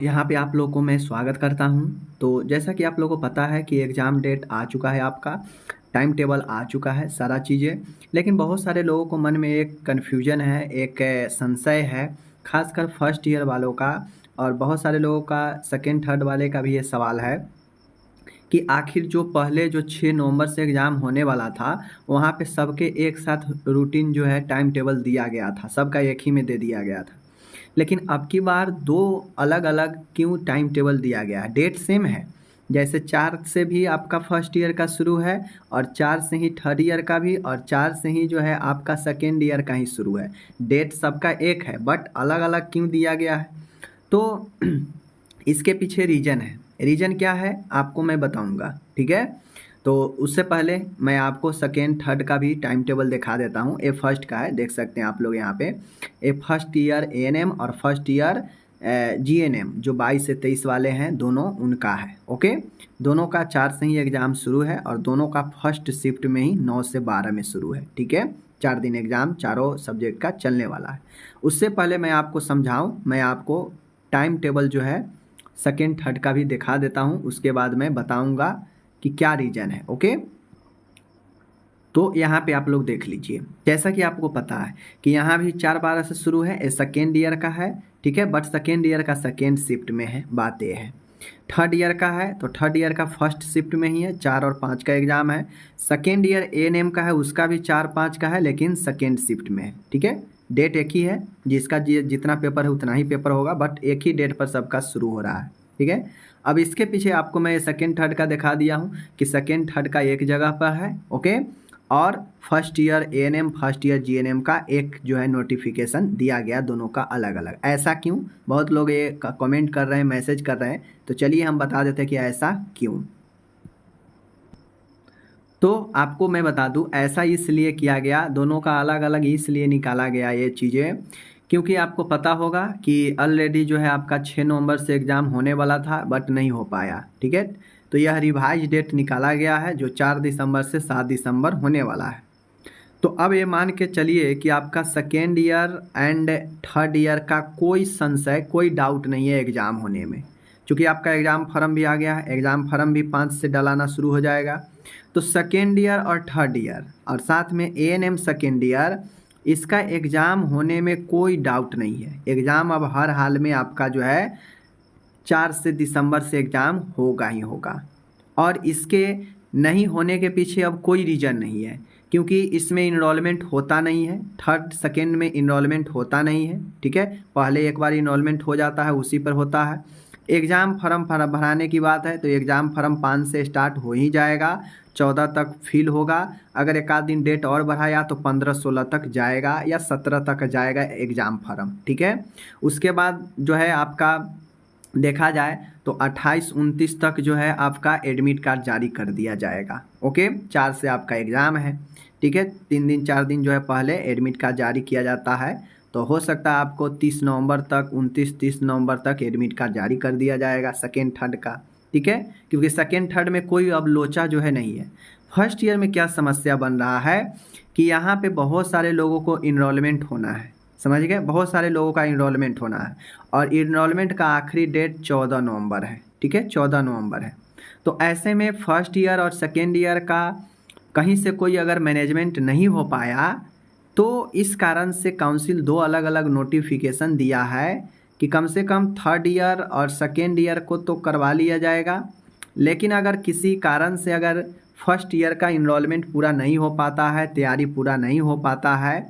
यहाँ पे आप लोगों को मैं स्वागत करता हूँ। तो जैसा कि आप लोगों को पता है कि एग्ज़ाम डेट आ चुका है, आपका टाइम टेबल आ चुका है, सारा चीज़ें। लेकिन बहुत सारे लोगों को मन में एक कन्फ्यूजन है, एक संशय है, खासकर फर्स्ट ईयर वालों का। और बहुत सारे लोगों का सेकेंड थर्ड वाले का भी ये सवाल है कि आखिर जो पहले जो 6 नवंबर से एग्ज़ाम होने वाला था, वहाँ पे सबके एक साथ रूटीन जो है टाइम टेबल दिया गया था, सबका एक ही में दे दिया गया था। लेकिन अब की बार 2 अलग-अलग क्यों टाइम टेबल दिया गया है? डेट सेम है, जैसे 4 से भी आपका फर्स्ट ईयर का शुरू है और 4 से ही थर्ड ईयर का भी और 4 से ही जो है आपका सेकेंड ईयर का ही शुरू है। डेट सबका एक है बट अलग-अलग क्यों दिया गया है? तो इसके पीछे रीज़न है। रीज़न क्या है आपको मैं बताऊँगा, ठीक है? तो उससे पहले मैं आपको सेकेंड थर्ड का भी टाइम टेबल दिखा देता हूँ। ये फर्स्ट का है, देख सकते हैं आप लोग यहाँ पे। ये फर्स्ट ईयर एएनएम और फर्स्ट ईयर जीएनएम जो 22 से 23 वाले हैं, दोनों उनका है। ओके, दोनों का 4 से ही एग्ज़ाम शुरू है और दोनों का फर्स्ट शिफ्ट में ही 9 से 12 में शुरू है, ठीक है? 4 दिन एग्ज़ाम चारों सब्जेक्ट का चलने वाला है। उससे पहले मैं आपको समझाऊँ, मैं आपको टाइम टेबल जो है सेकेंड थर्ड का भी दिखा देता हूँ, उसके बाद मैं बताऊँगा कि क्या रीज़न है। ओके, तो यहाँ पे आप लोग देख लीजिए, जैसा कि आपको पता है कि यहाँ भी 4/12 से शुरू है, ये सेकेंड ईयर का है, ठीक है? बट सेकेंड ईयर का सेकेंड शिफ्ट में है, बात ये है। थर्ड ईयर का है तो थर्ड ईयर का फर्स्ट शिफ्ट में ही है, 4 और 5 का एग्ज़ाम है। सेकेंड ईयर एएनएम का है, उसका भी 4-5 का है लेकिन सेकेंड शिफ्ट में है, ठीक है? डेट एक ही है, जिसका जितना पेपर है उतना ही पेपर होगा, बट एक ही डेट पर सबका शुरू हो रहा है, ठीक है? अब इसके पीछे आपको मैं सेकेंड थर्ड का दिखा दिया हूँ कि सेकेंड थर्ड का एक जगह पर है, ओके? और first year ANM first year GNM का एक जो है नोटिफिकेशन दिया गया, दोनों का अलग अलग। ऐसा क्यों? बहुत लोग ये कमेंट कर रहे हैं, मैसेज कर रहे हैं, तो चलिए हम बता देते हैं कि ऐसा क्यों। तो आपको मैं बता दूं, ऐसा इसलिए किया गया, दोनों का अलग अलग इसलिए निकाला गया ये चीज़ें, क्योंकि आपको पता होगा कि ऑलरेडी जो है आपका 6 नवंबर से एग्ज़ाम होने वाला था बट नहीं हो पाया, ठीक है? तो यह रिवाइज डेट निकाला गया है जो 4 दिसंबर से 7 दिसंबर होने वाला है। तो अब ये मान के चलिए कि आपका second year and third year का कोई संशय, कोई डाउट नहीं है एग्ज़ाम होने में, क्योंकि आपका एग्ज़ाम फॉर्म भी आ गया है। एग्ज़ाम फॉर्म भी 5 से डलाना शुरू हो जाएगा। तो सेकेंड ईयर और थर्ड ईयर और साथ में एएनएम सेकेंड ईयर, इसका एग्ज़ाम होने में कोई डाउट नहीं है। एग्ज़ाम अब हर हाल में आपका जो है 4 से दिसंबर से एग्ज़ाम होगा ही होगा। और इसके नहीं होने के पीछे अब कोई रीज़न नहीं है, क्योंकि इसमें इनरोलमेंट होता नहीं है। थर्ड सेकेंड में इनरोलमेंट होता नहीं है, ठीक है? पहले एक बार इनरोलमेंट हो जाता है, उसी पर होता है। एग्ज़ाम फॉर्म भराने की बात है तो एग्ज़ाम फॉर्म 5 से स्टार्ट हो ही जाएगा, 14 तक फिल होगा। अगर एक आध दिन डेट और बढ़ाया तो 15-16 तक जाएगा या 17 तक जाएगा एग्ज़ाम फॉर्म, ठीक है? उसके बाद जो है आपका देखा जाए तो 28-29 तक जो है आपका एडमिट कार्ड जारी कर दिया जाएगा। ओके, 4 से आपका एग्ज़ाम है, ठीक है? 3 दिन 4 दिन जो है पहले एडमिट कार्ड जारी किया जाता है, तो हो सकता है आपको 30 नवंबर तक 29-30 नवंबर तक एडमिट कार्ड जारी कर दिया जाएगा सेकेंड थर्ड का, ठीक है? क्योंकि सेकेंड थर्ड में कोई अब लोचा जो है नहीं है। फर्स्ट ईयर में क्या समस्या बन रहा है कि यहाँ पे बहुत सारे लोगों को इनरोलमेंट होना है, समझ गए? बहुत सारे लोगों का इनरोलमेंट होना है और इनरोलमेंट का आखिरी डेट 14 नवंबर है, ठीक है? 14 नवंबर है। तो ऐसे में फर्स्ट ईयर और सेकेंड ईयर का कहीं से कोई अगर मैनेजमेंट नहीं हो पाया, तो इस कारण से काउंसिल 2 अलग अलग नोटिफिकेशन दिया है कि कम से कम थर्ड ईयर और सेकेंड ईयर को तो करवा लिया जाएगा, लेकिन अगर किसी कारण से अगर फर्स्ट ईयर का इनरोलमेंट पूरा नहीं हो पाता है, तैयारी पूरा नहीं हो पाता है,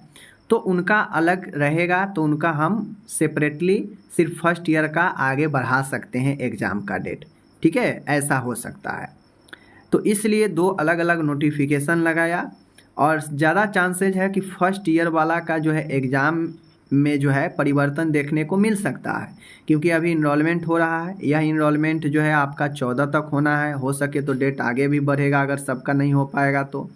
तो उनका अलग रहेगा, तो उनका हम सेपरेटली सिर्फ फर्स्ट ईयर का आगे बढ़ा सकते हैं एग्ज़ाम का डेट, ठीक है? ऐसा हो सकता है। तो इसलिए 2 अलग अलग नोटिफिकेशन लगाया और ज़्यादा चांसेज है कि फर्स्ट ईयर वाला का जो है एग्ज़ाम में जो है परिवर्तन देखने को मिल सकता है, क्योंकि अभी इनरोलमेंट हो रहा है। यह इनरोलमेंट जो है आपका 14 तक होना है, हो सके तो डेट आगे भी बढ़ेगा अगर सबका नहीं हो पाएगा तो।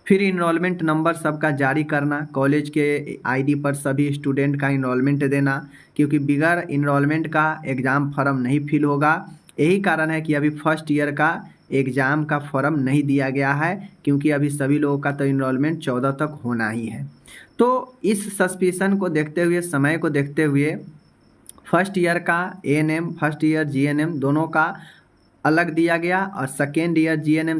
फिर इनरोलमेंट नंबर सबका जारी करना, कॉलेज के आईडी पर सभी स्टूडेंट का इनरोलमेंट देना, क्योंकि बिगैर इनरोलमेंट का एग्ज़ाम फॉर्म नहीं फिल होगा। यही कारण है कि अभी फर्स्ट ईयर का एग्ज़ाम का फॉर्म नहीं दिया गया है, क्योंकि अभी सभी लोगों का तो इनरोलमेंट 14 तक होना ही है। तो इस सस्पेंशन को देखते हुए, समय को देखते हुए फर्स्ट ईयर का एएनएम, फर्स्ट ईयर जीएनएम दोनों का अलग दिया गया, और second year GNM,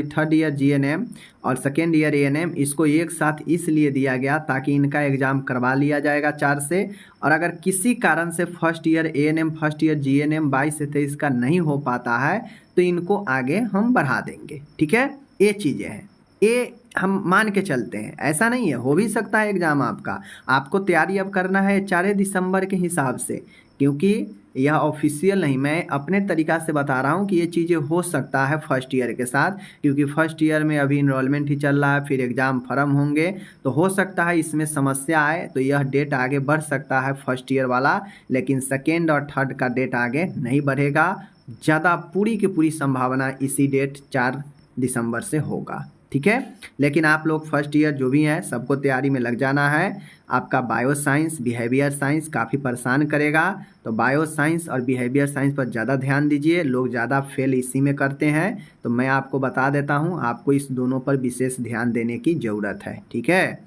third year GNM और सेकेंड ईयर एएनएम इसको एक साथ इसलिए दिया गया ताकि इनका एग्ज़ाम करवा लिया जाएगा 4 से। और अगर किसी कारण से first year ANM, first year GNM 22 से 23 का नहीं हो पाता है तो इनको आगे हम बढ़ा देंगे। ठीक है, ये चीज़ें हैं, ये हम मान के चलते हैं। ऐसा नहीं है, हो भी सकता है एग्ज़ाम आपका। आपको तैयारी अब करना है 4 दिसंबर के हिसाब से, क्योंकि यह ऑफिशियल नहीं, मैं अपने तरीक़ा से बता रहा हूँ कि ये चीज़ें हो सकता है फर्स्ट ईयर के साथ, क्योंकि फर्स्ट ईयर में अभी इनरोलमेंट ही चल रहा है, फिर एग्ज़ाम फॉर्म होंगे, तो हो सकता है इसमें समस्या आए, तो यह डेट आगे बढ़ सकता है फर्स्ट ईयर वाला, लेकिन सेकेंड और थर्ड का डेट आगे नहीं बढ़ेगा। ज़्यादा पूरी की पूरी संभावना इसी डेट 4 दिसंबर से होगा। ठीक है, लेकिन आप लोग फर्स्ट ईयर जो भी हैं सबको तैयारी में लग जाना है। आपका बायो साइंस, बिहेवियर साइंस काफ़ी परेशान करेगा, तो बायो साइंस और बिहेवियर साइंस पर ज़्यादा ध्यान दीजिए। लोग ज़्यादा फेल इसी में करते हैं, तो मैं आपको बता देता हूँ, आपको इस दोनों पर विशेष ध्यान देने की ज़रूरत है। ठीक है,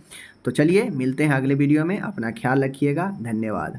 तो चलिए मिलते हैं अगले वीडियो में। अपना ख्याल रखिएगा, धन्यवाद।